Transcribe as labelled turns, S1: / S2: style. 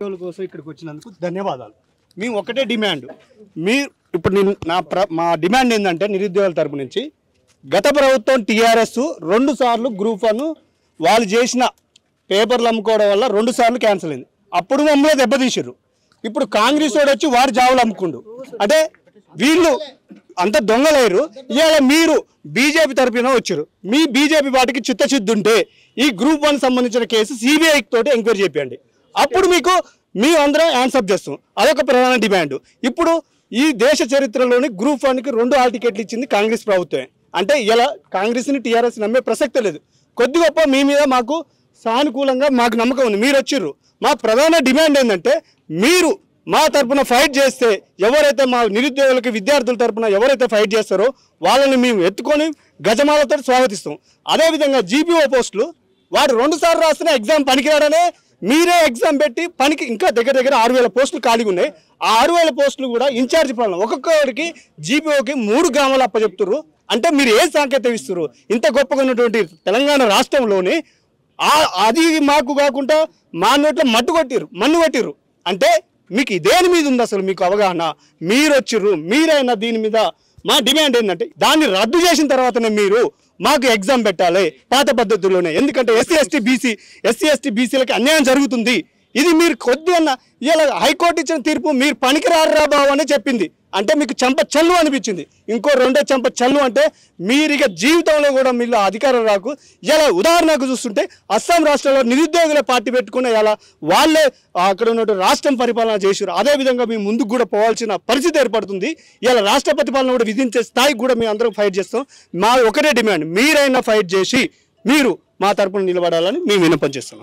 S1: కోసం ఇక్కడికి వచ్చినందుకు ధన్యవాదాలు. మేము ఒకటే డిమాండ్, మీరు ఇప్పుడు నేను మా డిమాండ్ ఏంటంటే నిరుద్యోగుల తరపు నుంచి గత ప్రభుత్వం టీఆర్ఎస్ 2 సార్లు గ్రూప్ 1 వాళ్ళు చేసిన పేపర్లు అమ్ముకోవడం వల్ల 2 సార్లు క్యాన్సిల్ అయింది. అప్పుడు మమ్మల్ని దెబ్బతీసారు. ఇప్పుడు కాంగ్రెస్ వాడు వచ్చి వారు జాబులు అమ్ముకుండు. అంటే వీళ్ళు అంత దొంగలేరు. ఇవాళ మీరు బీజేపీ తరపున వచ్చారు. మీ బీజేపీ పార్టీకి చిత్తశుద్ధి ఉంటే ఈ గ్రూప్ 1 సంబంధించిన కేసు సిబిఐ తోటి ఎంక్వైరీ చేయండి. అప్పుడు మేము అందరం ఆన్సర్ చేస్తాం. అదొక ప్రధాన డిమాండ్. ఇప్పుడు ఈ దేశ చరిత్రలోని గ్రూప్ 1కి 2 హాల్ టికెట్లు ఇచ్చింది కాంగ్రెస్ ప్రభుత్వమే. అంటే ఇలా కాంగ్రెస్ని టీఆర్ఎస్ నమ్మే ప్రసక్తే లేదు. కొద్ది గొప్ప మీ మీద మాకు సానుకూలంగా మాకు నమ్మకం ఉంది. మీరు వచ్చిర్రు. మా ప్రధాన డిమాండ్ ఏంటంటే మీరు మా తరపున ఫైట్ చేస్తే, ఎవరైతే మా నిరుద్యోగులకి విద్యార్థుల తరపున ఎవరైతే ఫైట్ చేస్తారో వాళ్ళని మేము ఎత్తుకొని గజమాలతో స్వాగతిస్తాం. అదేవిధంగా జీపీఓ పోస్టులు వాడు 2 సార్లు రాస్తున్న ఎగ్జామ్ పనికిరాడనే మీరే ఎగ్జామ్ పెట్టి పనికి ఇంకా దగ్గర 6,000 పోస్టులు ఖాళీగా ఉన్నాయి. ఆ 6,000 పోస్టులు కూడా ఇన్ఛార్జ్ పాలన ఒక్కొక్కరికి జీపీఓకి 3 గ్రామాలు అప్పచెప్తున్నారు. అంటే మీరు ఏ సాంకేతిక ఇస్తారు? ఇంత గొప్పగా ఉన్నటువంటి తెలంగాణ రాష్ట్రంలోని అది మాకు కాకుండా మా నోట్లో మన్ను కొట్టిర్రు. అంటే మీకు దేని మీద ఉంది అసలు మీకు అవగాహన? మీరు వచ్చిర్రు, మీరైనా దీని మీద మా డిమాండ్ ఏంటంటే దాన్ని రద్దు చేసిన తర్వాతనే మీరు మాకు ఎగ్జామ్ పెట్టాలి పాత పద్ధతుల్లోనే. ఎందుకంటే ఎస్సీ ఎస్టీ బీసీలకి అన్యాయం జరుగుతుంది. ఇది మీరు కొద్దిగా ఇలా హైకోర్టు ఇచ్చిన తీర్పు మీరు పనికిరారా బాబు అని చెప్పింది. అంటే మీకు చెంప చల్లు అనిపించింది. ఇంకో 2 చెంప చల్లు అంటే మీరు ఇక జీవితంలో కూడా మీరు అధికారం రాకు. ఇలా ఉదాహరణకు చూస్తుంటే అస్సాం రాష్ట్రంలో నిరుద్యోగుల పార్టీ పెట్టుకున్న ఇలా వాళ్ళే అక్కడ ఉన్నట్టు రాష్ట్రం పరిపాలన చేశారు. అదేవిధంగా మేము ముందుకు కూడా పోవాల్సిన పరిస్థితి ఏర్పడుతుంది. ఇలా రాష్ట్ర పరిపాలన కూడా విధించే స్థాయికి కూడా మేము అందరం ఫైట్ చేస్తాం. మా ఒకటే డిమాండ్, మీరైనా ఫైట్ చేసి మీరు మా తరపున నిలబడాలని మేము విన్నపం చేస్తున్నాం.